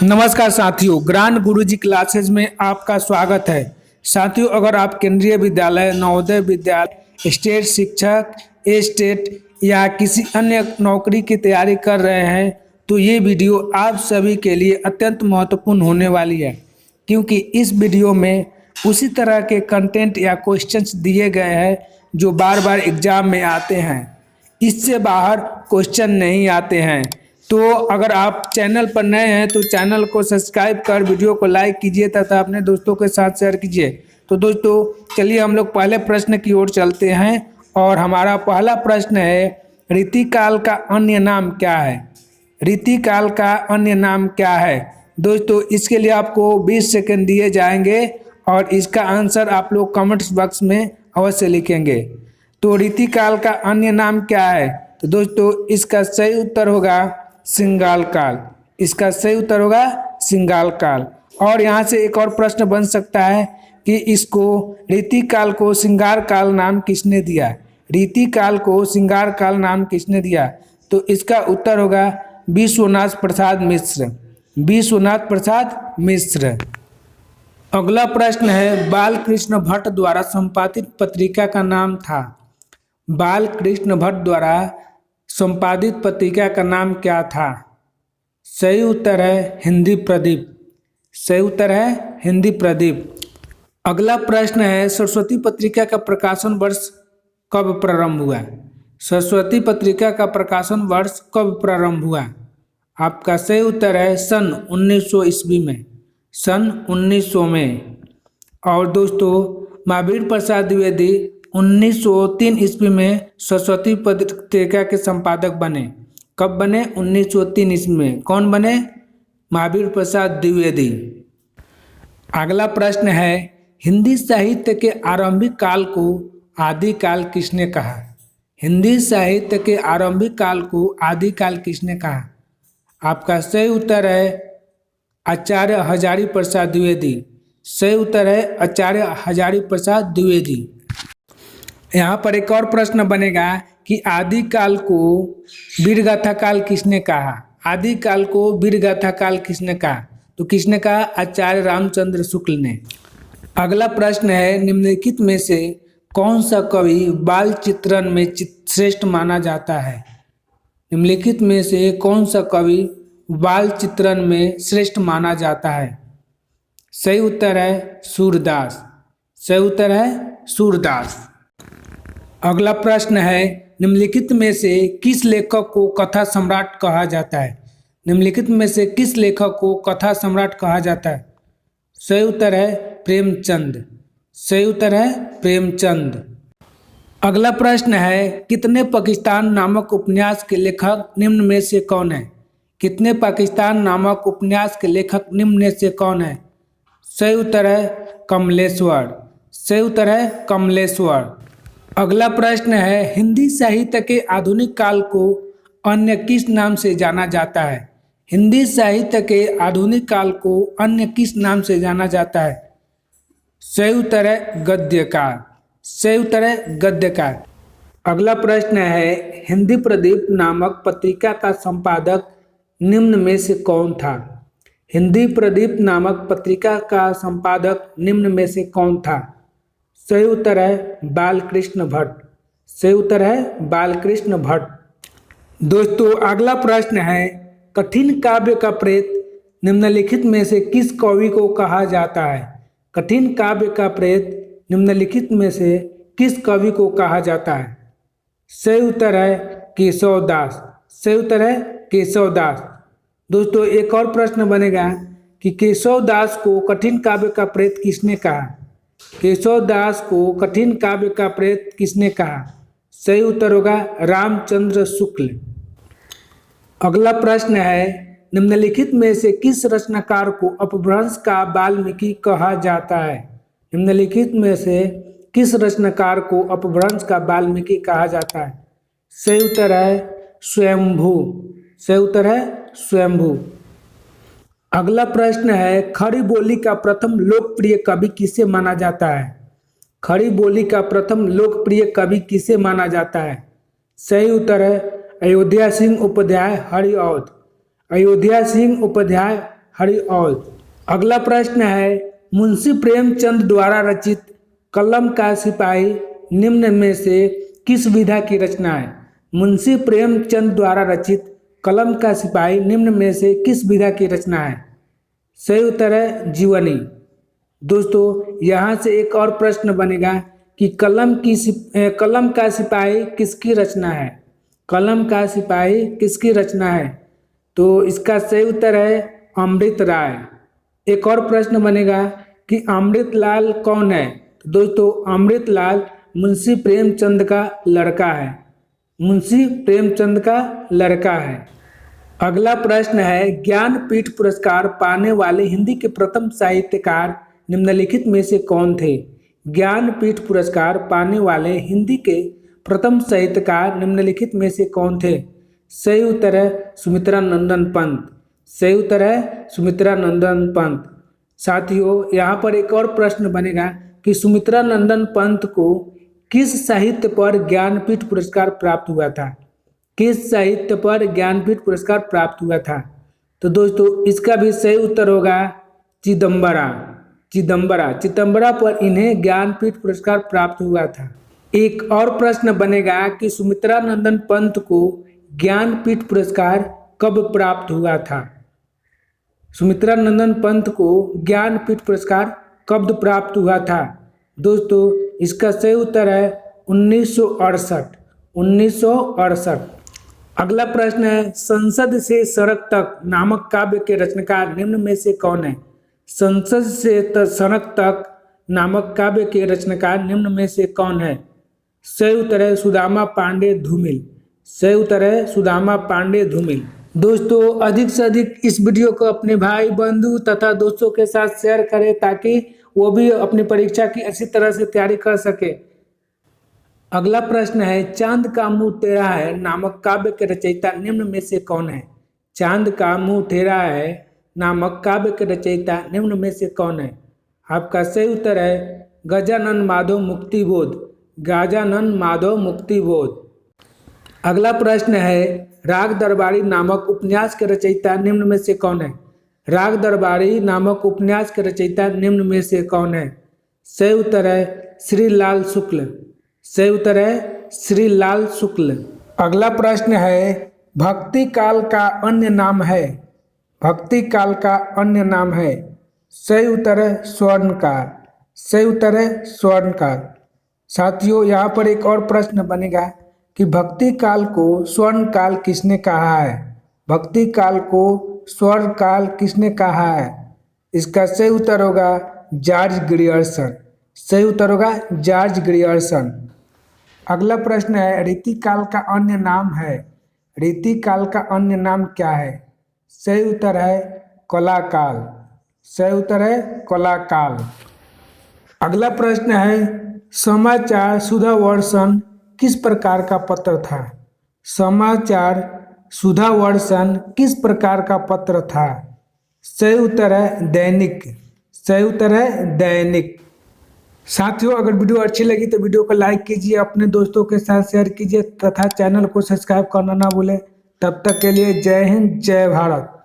नमस्कार साथियों, ज्ञान गुरुजी क्लासेज में आपका स्वागत है। साथियों, अगर आप केंद्रीय विद्यालय, नवोदय विद्यालय, स्टेट शिक्षक, स्टेट या किसी अन्य नौकरी की तैयारी कर रहे हैं तो ये वीडियो आप सभी के लिए अत्यंत महत्वपूर्ण होने वाली है, क्योंकि इस वीडियो में उसी तरह के कंटेंट या क्वेश्चंस दिए गए हैं जो बार बार एग्जाम में आते हैं। इससे बाहर क्वेश्चन नहीं आते हैं। तो अगर आप चैनल पर नए हैं तो चैनल को सब्सक्राइब कर वीडियो को लाइक कीजिए तथा अपने दोस्तों के साथ शेयर कीजिए। तो दोस्तों, चलिए हम लोग पहले प्रश्न की ओर चलते हैं और हमारा पहला प्रश्न है, ऋतुकाल का अन्य नाम क्या है? ऋतुकाल का अन्य नाम क्या है? दोस्तों, इसके लिए आपको 20 सेकंड दिए जाएंगे और इसका आंसर आप लोग कमेंट्स बॉक्स में अवश्य लिखेंगे। तो ऋतुकाल का अन्य नाम क्या है? तो दोस्तों, इसका सही उत्तर होगा श्रृंगार काल। इसका सही उत्तर होगा श्रृंगार काल। और यहाँ से एक और प्रश्न बन सकता है कि इसको ऋतुकाल को श्रृंगार काल नाम किसने दिया? ऋतुकाल को श्रृंगार काल नाम किसने दिया? तो इसका उत्तर होगा विश्वनाथ प्रसाद मिश्र। विश्वनाथ प्रसाद मिश्र। अगला प्रश्न है, बालकृष्ण भट्ट द्वारा संपादित पत्रिका का नाम था? बालकृष्ण भट्ट द्वारा संपादित पत्रिका का नाम क्या था? सही उत्तर है हिंदी प्रदीप। सही उत्तर है हिंदी प्रदीप। अगला प्रश्न है, सरस्वती पत्रिका का प्रकाशन वर्ष कब प्रारंभ हुआ? सरस्वती पत्रिका का प्रकाशन वर्ष कब प्रारंभ हुआ? आपका सही उत्तर है सन 1900 ईस्वी में। सन 1900 में। और दोस्तों, महावीर प्रसाद द्विवेदी 1903 ईस्वी में सरस्वती पत्रिका के संपादक बने। कब बने? 1903 ईस्वी में। कौन बने? महावीर प्रसाद द्विवेदी। अगला प्रश्न है, हिंदी साहित्य के आरंभिक काल को आदि काल किसने कहा? हिंदी साहित्य के आरंभिक काल को आदि काल किसने कहा? आपका सही उत्तर है आचार्य हजारी प्रसाद द्विवेदी। सही उत्तर है आचार्य हजारी प्रसाद द्विवेदी। यहाँ पर एक और प्रश्न बनेगा कि आदि काल को वीरगाथा काल किसने कहा? आदि काल को वीरगाथा काल किसने कहा? तो किसने कहा? आचार्य रामचंद्र शुक्ल ने। अगला प्रश्न है, निम्नलिखित में से कौन सा कवि बाल चित्रण में श्रेष्ठ माना जाता है? निम्नलिखित में से कौन सा कवि बाल चित्रण में श्रेष्ठ माना जाता है? सही उत्तर है सूरदास। सही उत्तर है सूरदास। अगला प्रश्न है, निम्नलिखित में से किस लेखक को कथा सम्राट कहा जाता है? निम्नलिखित में से किस लेखक को कथा सम्राट कहा जाता है? सही उत्तर है प्रेमचंद। सही उत्तर है प्रेमचंद। अगला प्रश्न है, कितने पाकिस्तान नामक उपन्यास के लेखक निम्न में से कौन है? कितने पाकिस्तान नामक उपन्यास के लेखक निम्न में से कौन है? सही उत्तर है कमलेश्वर। सही उत्तर है कमलेश्वर। अगला प्रश्न है, हिंदी साहित्य के आधुनिक काल को अन्य किस नाम से जाना जाता है? हिंदी साहित्य के आधुनिक काल को अन्य किस नाम से जाना जाता है? सही उत्तर है गद्यकाल। सही उत्तर है गद्यकाल। अगला प्रश्न है, हिंदी प्रदीप नामक पत्रिका का संपादक निम्न में से कौन था? हिंदी प्रदीप नामक पत्रिका का संपादक निम्न में से कौन था? सही उत्तर है बालकृष्ण भट्ट। सही उत्तर है बालकृष्ण भट्ट। दोस्तों, अगला प्रश्न है, कठिन काव्य का प्रेत निम्नलिखित में से किस कवि को कहा जाता है? कठिन काव्य का प्रेत निम्नलिखित में से किस कवि को कहा जाता है? सही उत्तर है केशवदास। सही उत्तर है केशवदास। दोस्तों, एक और प्रश्न बनेगा कि केशवदास को कठिन काव्य का प्रेत किसने कहा? केशवदास को कठिन काव्य का प्रेत किसने कहा? सही उत्तर होगा रामचंद्र शुक्ल। अगला प्रश्न है, निम्नलिखित में से किस रचनाकार को अपभ्रंश का वाल्मीकि कहा जाता है? निम्नलिखित में से किस रचनाकार को अपभ्रंश का वाल्मीकि कहा जाता है? सही उत्तर है स्वयंभू। सही उत्तर है स्वयंभू। अगला प्रश्न है, खड़ी बोली का प्रथम लोकप्रिय कवि किसे माना जाता है? खड़ी बोली का प्रथम लोकप्रिय कवि किसे माना जाता है? सही उत्तर है अयोध्या सिंह उपाध्याय हरिऔध। अयोध्या सिंह उपाध्याय हरिऔध। अगला प्रश्न है, मुंशी प्रेमचंद द्वारा रचित कलम का सिपाही निम्न में से किस विधा की रचना है? मुंशी प्रेमचंद द्वारा रचित कलम का सिपाही निम्न में से किस विधा की रचना है? सही उत्तर है जीवनी। दोस्तों यहाँ से एक और प्रश्न बनेगा कि कलम का सिपाही किसकी रचना है? कलम का सिपाही किसकी रचना है? तो इसका सही उत्तर है अमृत राय। एक और प्रश्न बनेगा कि अमृतलाल कौन है? तो दोस्तों अमृतलाल मुंशी प्रेमचंद का लड़का है। मुंशी प्रेमचंद का लड़का है। अगला प्रश्न है, ज्ञानपीठ पुरस्कार पाने वाले हिंदी के प्रथम साहित्यकार निम्नलिखित में से कौन थे? ज्ञानपीठ पुरस्कार पाने वाले हिंदी के प्रथम साहित्यकार निम्नलिखित में से कौन थे? सही उत्तर है सुमित्रा नंदन पंत। सही उत्तर है सुमित्रा नंदन पंत। साथियों यहाँ पर एक और प्रश्न बनेगा कि सुमित्रा नंदन पंत को किस साहित्य पर ज्ञानपीठ पुरस्कार प्राप्त हुआ था? किस साहित्य पर ज्ञानपीठ पुरस्कार प्राप्त हुआ था? तो दोस्तों इसका भी सही उत्तर होगा चिदम्बरा। चिदम्बरा पर इन्हें ज्ञानपीठ पुरस्कार प्राप्त हुआ था। एक और प्रश्न बनेगा कि सुमित्रा नंदन पंत को ज्ञानपीठ पुरस्कार कब प्राप्त हुआ था? सुमित्रा नंदन पंत को ज्ञानपीठ पुरस्कार कब प्राप्त हुआ था? दोस्तों इसका सही उत्तर है 1968। अगला प्रश्न है, संसद से सड़क तक नामक काव्य के रचनाकार निम्न में से कौन है? संसद से सड़क तक नामक काव्य के रचनाकार निम्न में से कौन है? सही उत्तर है सुदामा पांडे धूमिल। सही उत्तर है सुदामा पांडे धूमिल। दोस्तों अधिक से अधिक इस वीडियो को अपने भाई बंधु तथा दोस्तों के साथ शेयर करें ताकि वो भी अपनी परीक्षा की अच्छी तरह से तैयारी कर सके। अगला प्रश्न है, चांद का मुंह टेढ़ा है नामक काव्य के रचयिता निम्न में से कौन है? चांद का मुंह टेढ़ा है नामक काव्य के रचयिता निम्न में से कौन है? आपका सही उत्तर है गजानन माधव मुक्तिबोध। गजानन माधव मुक्तिबोध। अगला प्रश्न है, राग दरबारी नामक उपन्यास के रचयिता निम्न में से कौन है? राग दरबारी नामक उपन्यास के रचयिता निम्न में से कौन है? सही उत्तर है श्रीलाल शुक्ल। सही उत्तर है श्रीलाल शुक्ल। अगला प्रश्न है, भक्ति काल का अन्य नाम है? भक्ति काल का अन्य नाम है? सही उत्तर है स्वर्णकाल। सही उत्तर है स्वर्णकाल। साथियों यहाँ पर एक और प्रश्न बनेगा कि भक्ति काल को स्वर्णकाल किसने कहा है? भक्ति काल को स्वर्णकाल किसने कहा है? इसका सही उत्तर होगा जॉर्ज ग्रियर्सन। सही उत्तर होगा जॉर्ज ग्रियर्सन। अगला प्रश्न है, रीतिकाल का अन्य नाम है? रीतिकाल का अन्य नाम क्या है? सही उत्तर है कलाकाल। सही उत्तर है कलाकाल। अगला प्रश्न है, समाचार सुधावर्षण किस प्रकार का पत्र था? समाचार सुधावर्षण किस प्रकार का पत्र था? सही उत्तर है दैनिक। सही उत्तर है दैनिक। साथियों अगर वीडियो अच्छी लगी तो वीडियो को लाइक कीजिए, अपने दोस्तों के साथ शेयर कीजिए तथा चैनल को सब्सक्राइब करना ना भूलें। तब तक के लिए जय हिंद जय भारत।